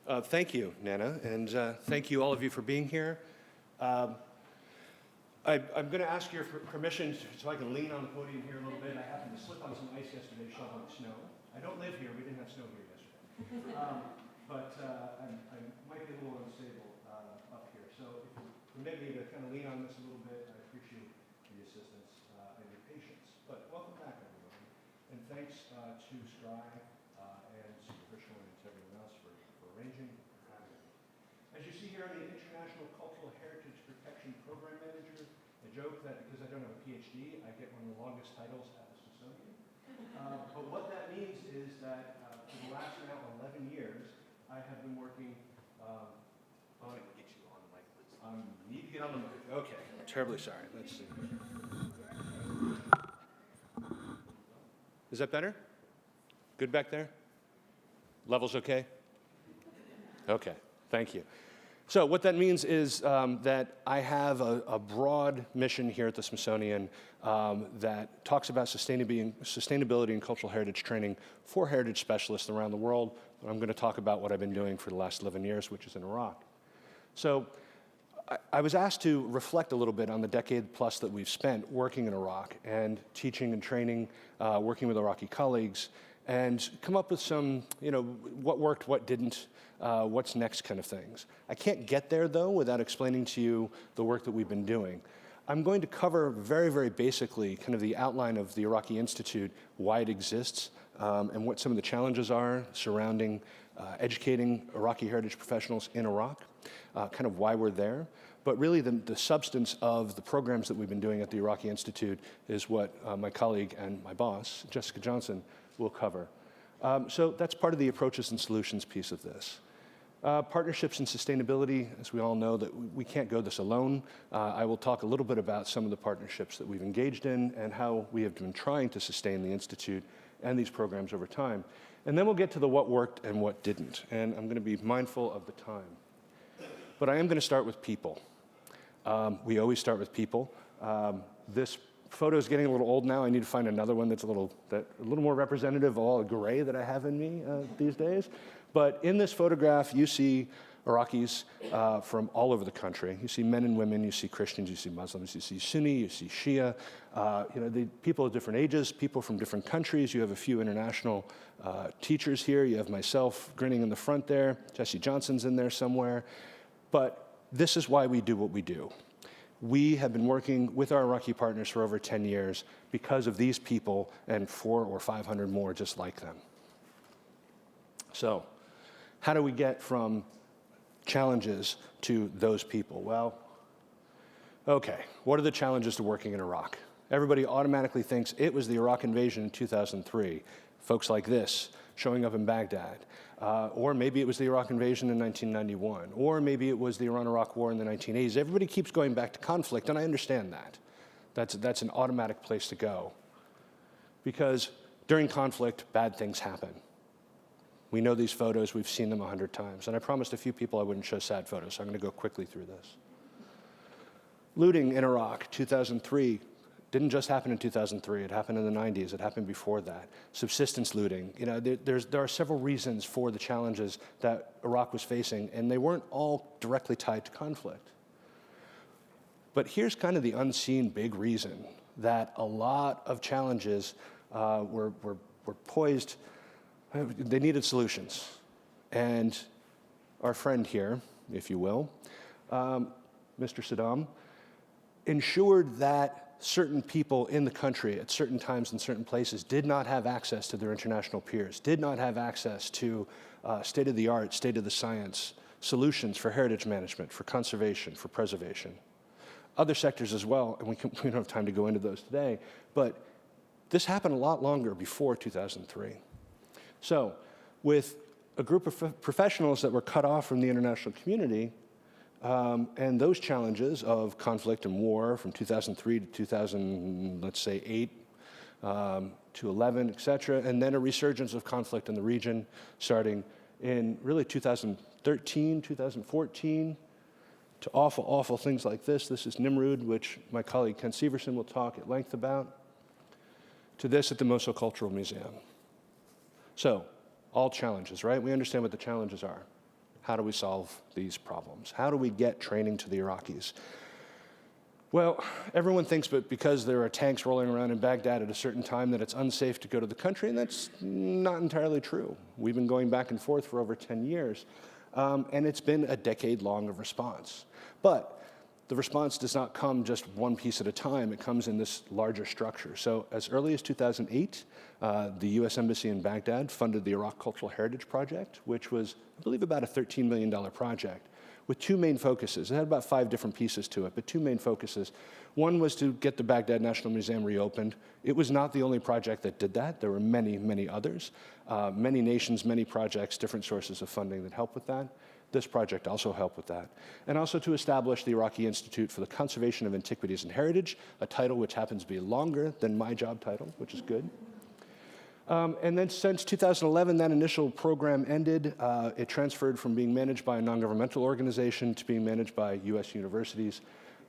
Thank you, Nana, and thank you all of you for being here. I'm going to ask your permission so I can lean on the podium here a little bit. I happened to slip on some ice yesterday shoveling snow. I don't live here. We didn't have snow here yesterday. But I might be a little unstable up here. So if you permit me to kind of lean on this a little bit, I appreciate the assistance and your patience. But welcome back, everyone. And thanks to Scribe and Superficial and everyone else for arranging and for having me. As you see here, I'm the International Cultural Heritage Protection Program Manager. I joke that because I don't have a PhD, I get one of the longest titles at the Smithsonian. But what that means is that for the last now 11 years, I have been working on... Get you on the mic, please. You need to get on the mic. Okay, terribly sorry. Let's see. Is that better? Good back there? Levels okay? Okay, thank you. So what that means is that I have a broad mission here at the Smithsonian that talks about sustainability and cultural heritage training for heritage specialists around the world. I'm going to talk about what I've been doing for the last 11 years, which is in Iraq. So I was asked to reflect a little bit on the decade plus that we've spent working in Iraq and teaching and training, working with Iraqi colleagues, and come up with some, what worked, what didn't, what's next kind of things. I can't get there, though, without explaining to you the work that we've been doing. I'm going to cover very, very basically kind of the outline of the Iraqi Institute, why it exists, and what some of the challenges are surrounding educating Iraqi heritage professionals in Iraq, kind of why we're there. But really the substance of the programs that we've been doing at the Iraqi Institute is what my colleague and my boss, Jessica Johnson, will cover. So that's part of the approaches and solutions piece of this. Partnerships and sustainability, as we all know, that we can't go this alone. I will talk a little bit about some of the partnerships that we've engaged in and how we have been trying to sustain the Institute and these programs over time. And then we'll get to the what worked and what didn't. And I'm going to be mindful of the time. But I am going to start with people. We always start with people. This photo is getting a little old now. I need to find another one that's a little more representative of all the gray that I have in me these days. But in this photograph, you see Iraqis from all over the country. You see men and women, you see Christians, you see Muslims, you see Sunni, you see Shia. The people of different ages, people from different countries. You have a few international teachers here. You have myself grinning in the front there. Jesse Johnson's in there somewhere. But this is why we do what we do. We have been working with our Iraqi partners for over 10 years because of these people and 400 or 500 more just like them. So, how do we get from challenges to those people? Well, okay, what are the challenges to working in Iraq? Everybody automatically thinks it was the Iraq invasion in 2003. Folks like this showing up in Baghdad. Or maybe it was the Iraq invasion in 1991. Or maybe it was the Iran-Iraq war in the 1980s. Everybody keeps going back to conflict, and I understand that. That's an automatic place to go. Because during conflict, bad things happen. We know these photos, we've seen them 100 times. And I promised a few people I wouldn't show sad photos, so I'm going to go quickly through this. Looting in Iraq, 2003. Didn't just happen in 2003, it happened in the 90s, it happened before that. Subsistence looting, there are several reasons for the challenges that Iraq was facing, and they weren't all directly tied to conflict. But here's kind of the unseen big reason that a lot of challenges were poised, they needed solutions. And our friend here, if you will, Mr. Saddam, ensured that certain people in the country at certain times in certain places did not have access to their international peers, did not have access to state-of-the-art, state-of-the-science solutions for heritage management, for conservation, for preservation. Other sectors as well, and we don't have time to go into those today, but this happened a lot longer before 2003. So with a group of professionals that were cut off from the international community, and those challenges of conflict and war from 2003 to 2000, let's say 8 to 11, et cetera, and then a resurgence of conflict in the region starting in really 2013, 2014, to awful, awful things like this. This is Nimrud, which my colleague Ken Severson will talk at length about, to this at the Mosul Cultural Museum. So, all challenges, right? We understand what the challenges are. How do we solve these problems? How do we get training to the Iraqis? Well, everyone thinks that because there are tanks rolling around in Baghdad at a certain time that it's unsafe to go to the country, and that's not entirely true. We've been going back and forth for over 10 years, and it's been a decade long of response. But the response does not come just one piece at a time. It comes in this larger structure. So as early as 2008, the US Embassy in Baghdad funded the Iraq Cultural Heritage Project, which was, I believe, about a $13 million project with two main focuses. It had about 5 different pieces to it, but 2 main focuses. One was to get the Baghdad National Museum reopened. It was not the only project that did that. There were many, many others. Many nations, many projects, different sources of funding that helped with that. This project also helped with that. And also to establish the Iraqi Institute for the Conservation of Antiquities and Heritage, a title which happens to be longer than my job title, which is good. And then since 2011, that initial program ended. It transferred from being managed by a non-governmental organization to being managed by US universities.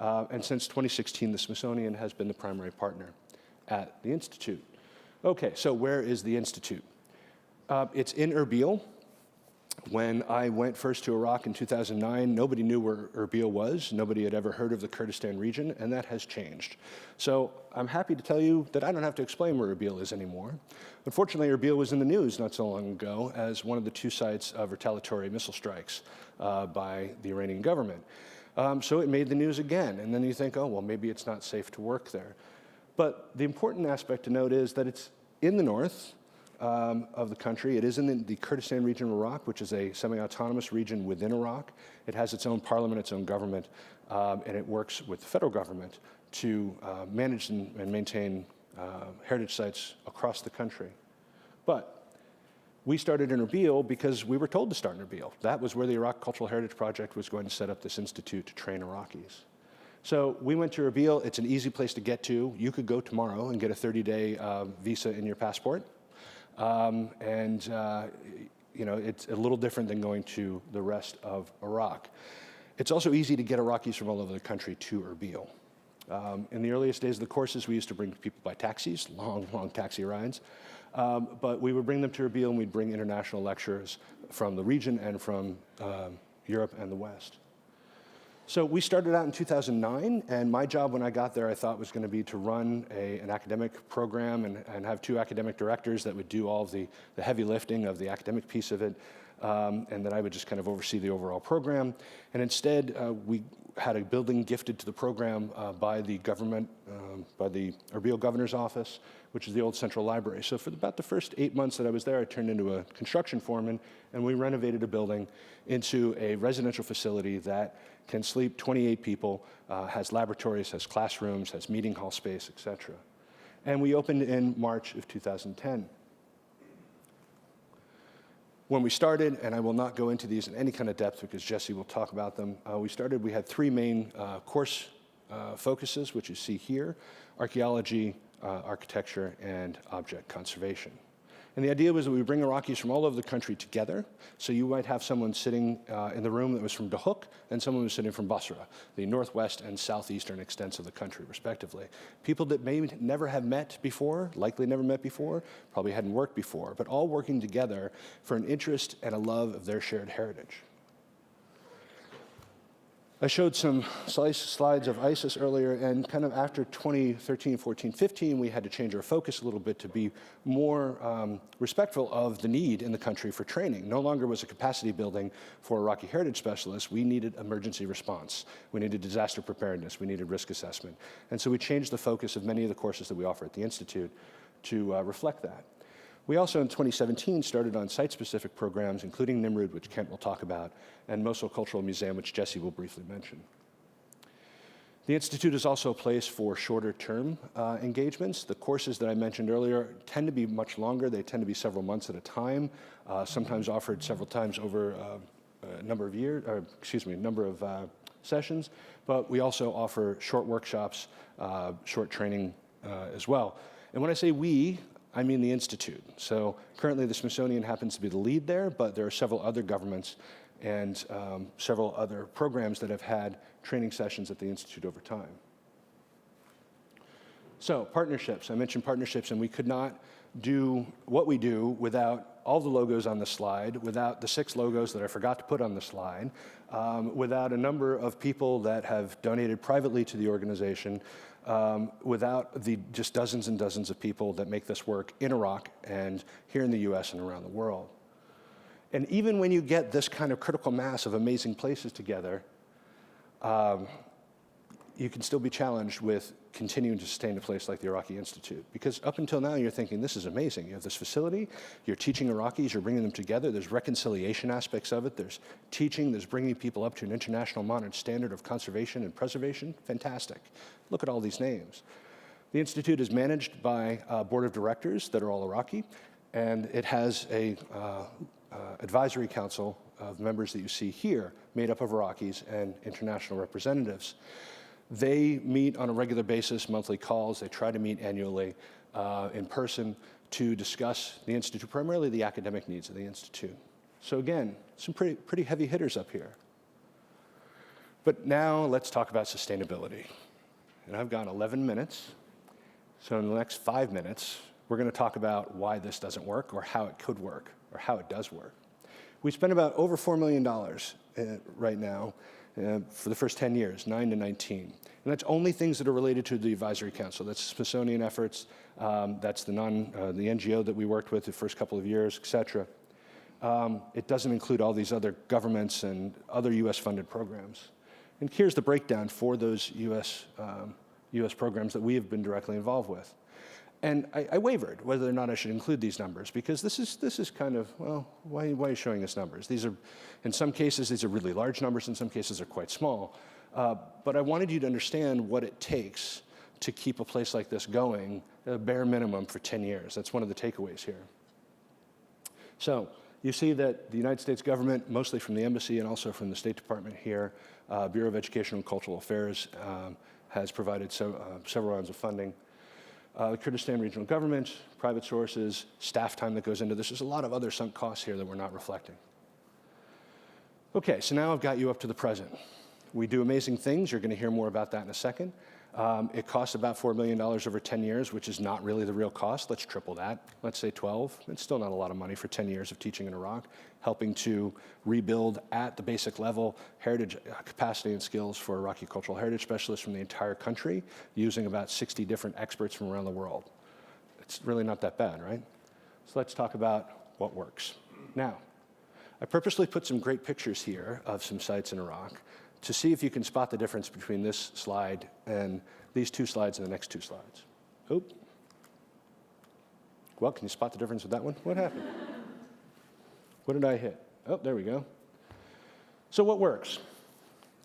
And since 2016, the Smithsonian has been the primary partner at the Institute. Okay, so where is the Institute? It's in Erbil. When I went first to Iraq in 2009, nobody knew where Erbil was. Nobody had ever heard of the Kurdistan region, and that has changed. So I'm happy to tell you that I don't have to explain where Erbil is anymore. Unfortunately, Erbil was in the news not so long ago as one of the 2 sites of retaliatory missile strikes by the Iranian government. So it made the news again, and then you think, oh, well, maybe it's not safe to work there. But the important aspect to note is that it's in the north of the country. It is in the Kurdistan region of Iraq, which is a semi-autonomous region within Iraq. It has its own parliament, its own government, and it works with the federal government to manage and maintain heritage sites across the country. But we started in Erbil because we were told to start in Erbil. That was where the Iraq Cultural Heritage Project was going to set up this institute to train Iraqis. So we went to Erbil. It's an easy place to get to. You could go tomorrow and get a 30-day visa in your passport. You know, it's a little different than going to the rest of Iraq. It's also easy to get Iraqis from all over the country to Erbil. In the earliest days of the courses, we used to bring people by taxis, long, long taxi rides. But we would bring them to Erbil, and we'd bring international lecturers from the region and from Europe and the West. So we started out in 2009, and my job when I got there, I thought was going to be to run an academic program and have 2 academic directors that would do all of the heavy lifting of the academic piece of it, and that I would just kind of oversee the overall program. And instead, we had a building gifted to the program by the government, by the Erbil Governor's Office, which is the old central library. So for about the first 8 months that I was there, I turned into a construction foreman, and we renovated a building into a residential facility that can sleep 28 people, has laboratories, has classrooms, has meeting hall space, et cetera. And we opened in March of 2010. When we started, and I will not go into these in any kind of depth because Jesse will talk about them, we had 3 main course focuses, which you see here: archaeology, architecture, and object conservation. And the idea was that we would bring Iraqis from all over the country together. So you might have someone sitting in the room that was from Dohuk, and someone was sitting from Basra, the northwest and southeastern extents of the country, respectively. People that may never have met before, likely never met before, probably hadn't worked before, but all working together for an interest and a love of their shared heritage. I showed some slides of ISIS earlier, and kind of after 2013, 14, 15, we had to change our focus a little bit to be more respectful of the need in the country for training. No longer was it capacity building for Iraqi heritage specialists. We needed emergency response. We needed disaster preparedness. We needed risk assessment. And so we changed the focus of many of the courses that we offer at the Institute to reflect that. We also, in 2017, started on site-specific programs, including Nimrud, which Kent will talk about, and Mosul Cultural Museum, which Jesse will briefly mention. The Institute is also a place for shorter-term engagements. The courses that I mentioned earlier tend to be much longer. They tend to be several months at a time, sometimes offered several times over a number of years, or excuse me, number of sessions. But we also offer short workshops, short training as well. And when I say we, I mean the Institute. So currently the Smithsonian happens to be the lead there, but there are several other governments and several other programs that have had training sessions at the Institute over time. So partnerships, I mentioned partnerships, and we could not do what we do without all the logos on the slide, without the 6 logos that I forgot to put on the slide, without a number of people that have donated privately to the organization, without the just dozens and dozens of people that make this work in Iraq and here in the US and around the world. And even when you get this kind of critical mass of amazing places together, you can still be challenged with continuing to sustain a place like the Iraqi Institute. Because up until now, you're thinking, this is amazing. You have this facility, you're teaching Iraqis, you're bringing them together, there's reconciliation aspects of it, there's teaching, there's bringing people up to an international modern standard of conservation and preservation. Fantastic. Look at all these names. The Institute is managed by a board of directors that are all Iraqi, and it has a advisory council of members that you see here, made up of Iraqis and international representatives. They meet on a regular basis, monthly calls. They try to meet annually in person to discuss the Institute, primarily the academic needs of the Institute. So again, some pretty heavy hitters up here. But now let's talk about sustainability. And I've got 11 minutes. So in the next 5 minutes, we're going to talk about why this doesn't work or how it could work or how it does work. We spent about over $4 million right now for the first 10 years, 9 to 19. And that's only things that are related to the advisory council. That's Smithsonian efforts, that's the NGO that we worked with the first couple of years, et cetera. It doesn't include all these other governments and other US-funded programs. And here's the breakdown for those US programs that we have been directly involved with. And I wavered whether or not I should include these numbers, because this is kind of, well, why are you showing us numbers? These are, in some cases, these are really large numbers. In some cases, they're quite small. But I wanted you to understand what it takes to keep a place like this going, a bare minimum, for 10 years. That's one of the takeaways here. So you see that the United States government, mostly from the embassy and also from the State Department here, Bureau of Education and Cultural Affairs has provided several rounds of funding. The Kurdistan regional government, private sources, staff time that goes into this. There's a lot of other sunk costs here that we're not reflecting. Okay, so now I've got you up to the present. We do amazing things. You're going to hear more about that in a second. It costs about $4 million over 10 years, which is not really the real cost. Let's triple that. Let's say 12. It's still not a lot of money for 10 years of teaching in Iraq, helping to rebuild at the basic level heritage capacity and skills for Iraqi cultural heritage specialists from the entire country, using about 60 different experts from around the world. It's really not that bad, right? So let's talk about what works. Now, I purposely put some great pictures here of some sites in Iraq to see if you can spot the difference between this slide and these 2 slides and the next 2 slides. Oop. Well, can you spot the difference with that one? What happened? What did I hit? Oh, there we go. So what works?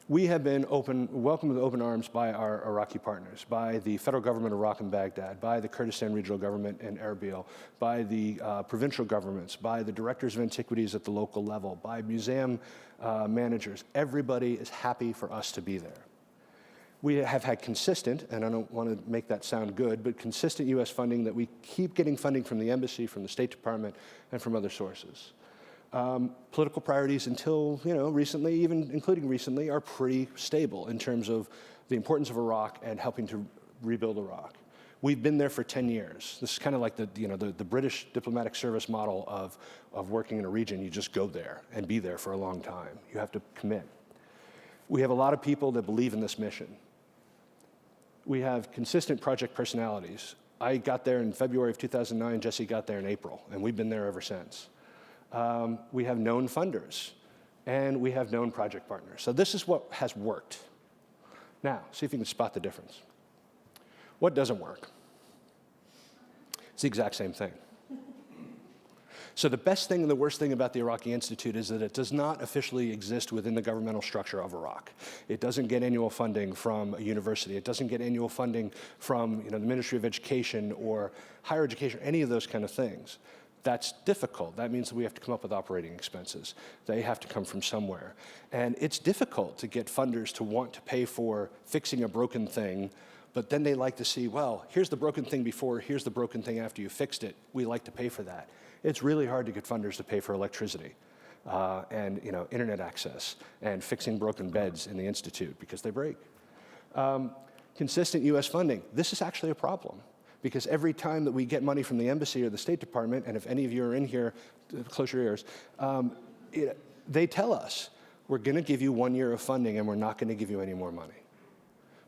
We have been welcomed with open arms by our Iraqi partners, by the federal government of Iraq and Baghdad, by the Kurdistan regional government in Erbil, by the provincial governments, by the directors of antiquities at the local level, by museum managers. Everybody is happy for us to be there. We have had consistent, and I don't want to make that sound good, but consistent US funding that we keep getting funding from the embassy, from the State Department, and from other sources. Political priorities until, recently, even including recently, are pretty stable in terms of the importance of Iraq and helping to rebuild Iraq. We've been there for 10 years. This is kind of like the British diplomatic service model of working in a region. You just go there and be there for a long time. You have to commit. We have a lot of people that believe in this mission. We have consistent project personalities. I got there in February of 2009. Jesse got there in April, and we've been there ever since. We have known funders, and we have known project partners. So this is what has worked. Now, see if you can spot the difference. What doesn't work? It's the exact same thing. So the best thing and the worst thing about the Iraqi Institute is that it does not officially exist within the governmental structure of Iraq. It doesn't get annual funding from a university. It doesn't get annual funding from the Ministry of Education or higher education, any of those kind of things. That's difficult. That means that we have to come up with operating expenses. They have to come from somewhere. And it's difficult to get funders to want to pay for fixing a broken thing, but then they like to see, well, here's the broken thing before, here's the broken thing after you fixed it. We like to pay for that. It's really hard to get funders to pay for electricity and internet access and fixing broken beds in the Institute because they break. Consistent US funding. This is actually a problem. Because every time that we get money from the embassy or the State Department, and if any of you are in here, close your ears, they tell us, we're going to give you 1 year of funding and we're not going to give you any more money.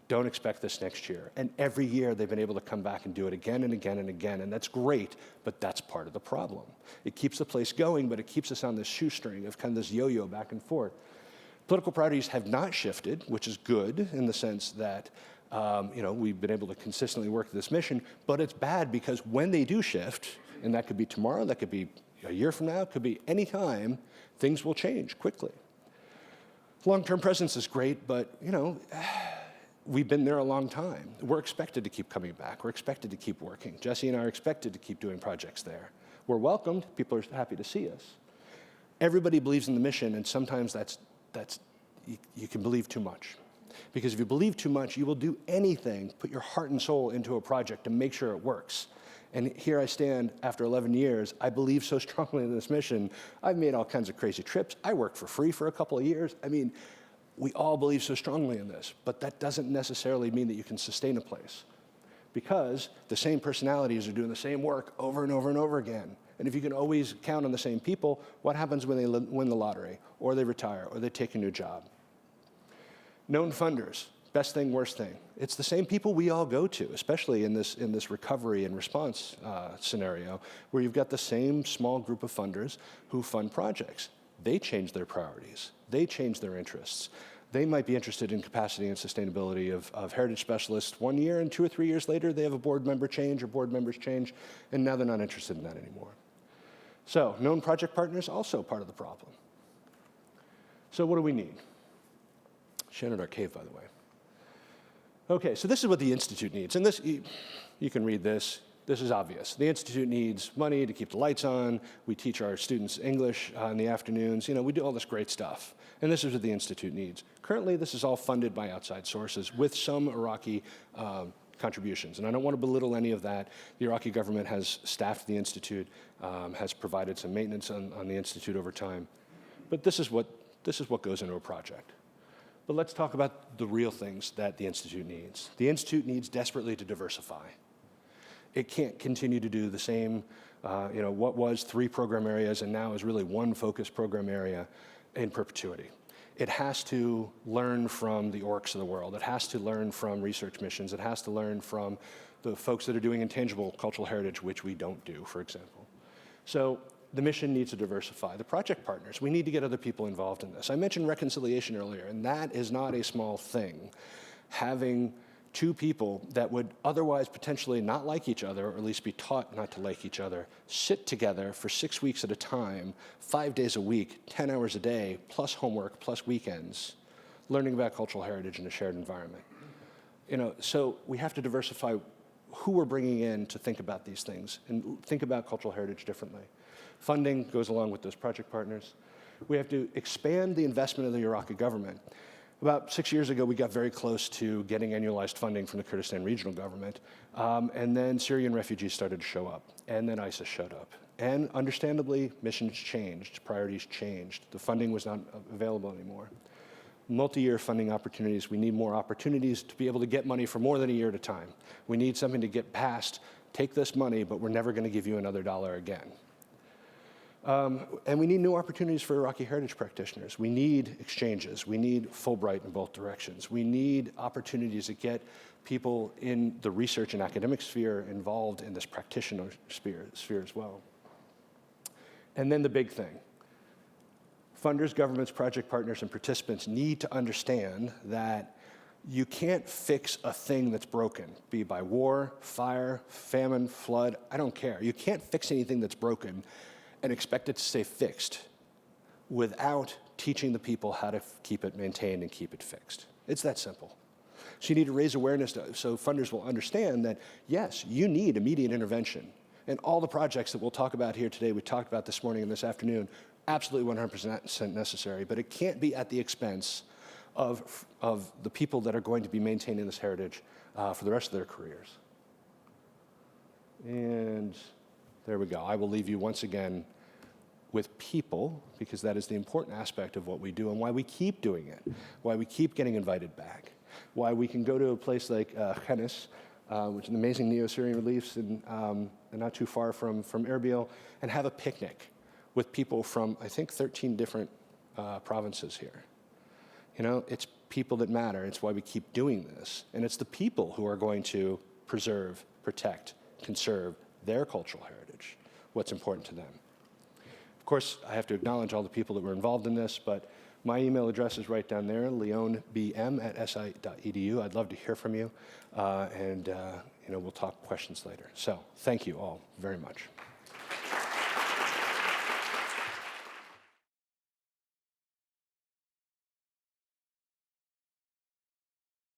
Don't expect this next year. And every year they've been able to come back and do it again and again and again, and that's great, but that's part of the problem. It keeps the place going, but it keeps us on this shoestring of kind of this yo-yo back and forth. Political priorities have not shifted, which is good in the sense that we've been able to consistently work this mission, but it's bad because when they do shift, and that could be tomorrow, that could be a year from now, it could be any time, things will change quickly. Long-term presence is great, but we've been there a long time. We're expected to keep coming back. We're expected to keep working. Jesse and I are expected to keep doing projects there. We're welcomed. People are happy to see us. Everybody believes in the mission, and sometimes you can believe too much. Because if you believe too much, you will do anything, put your heart and soul into a project to make sure it works. And here I stand after 11 years. I believe so strongly in this mission. I've made all kinds of crazy trips. I worked for free for a couple of years. I mean, we all believe so strongly in this, but that doesn't necessarily mean that you can sustain a place. Because the same personalities are doing the same work over and over and over again. And if you can always count on the same people, what happens when they win the lottery, or they retire, or they take a new job? Known funders, best thing, worst thing. It's the same people we all go to, especially in this recovery and response scenario, where you've got the same small group of funders who fund projects. They change their priorities. They change their interests. They might be interested in capacity and sustainability of heritage specialists 1 year, and 2 or 3 years later, they have a board member change or board members change, and now they're not interested in that anymore. So, known project partners, also part of the problem. So what do we need? Shannon Arcave, by the way. Okay, so this is what the Institute needs, and this, you can read this. This is obvious. The Institute needs money to keep the lights on. We teach our students English in the afternoons. We do all this great stuff. And this is what the Institute needs. Currently, this is all funded by outside sources with some Iraqi contributions. And I don't want to belittle any of that. The Iraqi government has staffed the Institute, has provided some maintenance on the Institute over time. But this is what goes into a project. But let's talk about the real things that the Institute needs. The Institute needs desperately to diversify. It can't continue to do the same, what was 3 program areas and now is really 1 focused program area in perpetuity. It has to learn from the orcs of the world. It has to learn from research missions. It has to learn from the folks that are doing intangible cultural heritage, which we don't do, for example. So the mission needs to diversify. The project partners, we need to get other people involved in this. I mentioned reconciliation earlier, and that is not a small thing. Having 2 people that would otherwise potentially not like each other, or at least be taught not to like each other, sit together for 6 weeks at a time, 5 days a week, 10 hours a day, plus homework, plus weekends, learning about cultural heritage in a shared environment. So we have to diversify who we're bringing in to think about these things and think about cultural heritage differently. Funding goes along with those project partners. We have to expand the investment of the Iraqi government. About 6 years ago, we got very close to getting annualized funding from the Kurdistan regional government, and then Syrian refugees started to show up, and then ISIS showed up. And understandably, missions changed, priorities changed. The funding was not available anymore. Multi-year funding opportunities, we need more opportunities to be able to get money for more than a year at a time. We need something to get past, take this money, but we're never going to give you another dollar again. And we need new opportunities for Iraqi heritage practitioners. We need exchanges. We need Fulbright in both directions. We need opportunities to get people in the research and academic sphere involved in this practitioner sphere as well. And then the big thing. Funders, governments, project partners, and participants need to understand that you can't fix a thing that's broken, be it by war, fire, famine, flood, I don't care. You can't fix anything that's broken and expect it to stay fixed without teaching the people how to keep it maintained and keep it fixed. It's that simple. So you need to raise awareness so funders will understand that, yes, you need immediate intervention. And all the projects that we'll talk about here today, we talked about this morning and this afternoon, absolutely 100% necessary, but it can't be at the expense of the people that are going to be maintaining this heritage for the rest of their careers. And there we go. I will leave you once again with people, because that is the important aspect of what we do and why we keep doing it, why we keep getting invited back, why we can go to a place like Khenis which is an amazing Neo-Syrian reliefs and not too far from Erbil, and have a picnic with people from, I think, 13 different provinces here. You know, it's people that matter. It's why we keep doing this. And it's the people who are going to preserve, protect, conserve their cultural heritage, what's important to them. Of course, I have to acknowledge all the people that were involved in this, but my email address is right down there, leonebm@si.edu. I'd love to hear from you, and we'll talk questions later. So thank you all very much.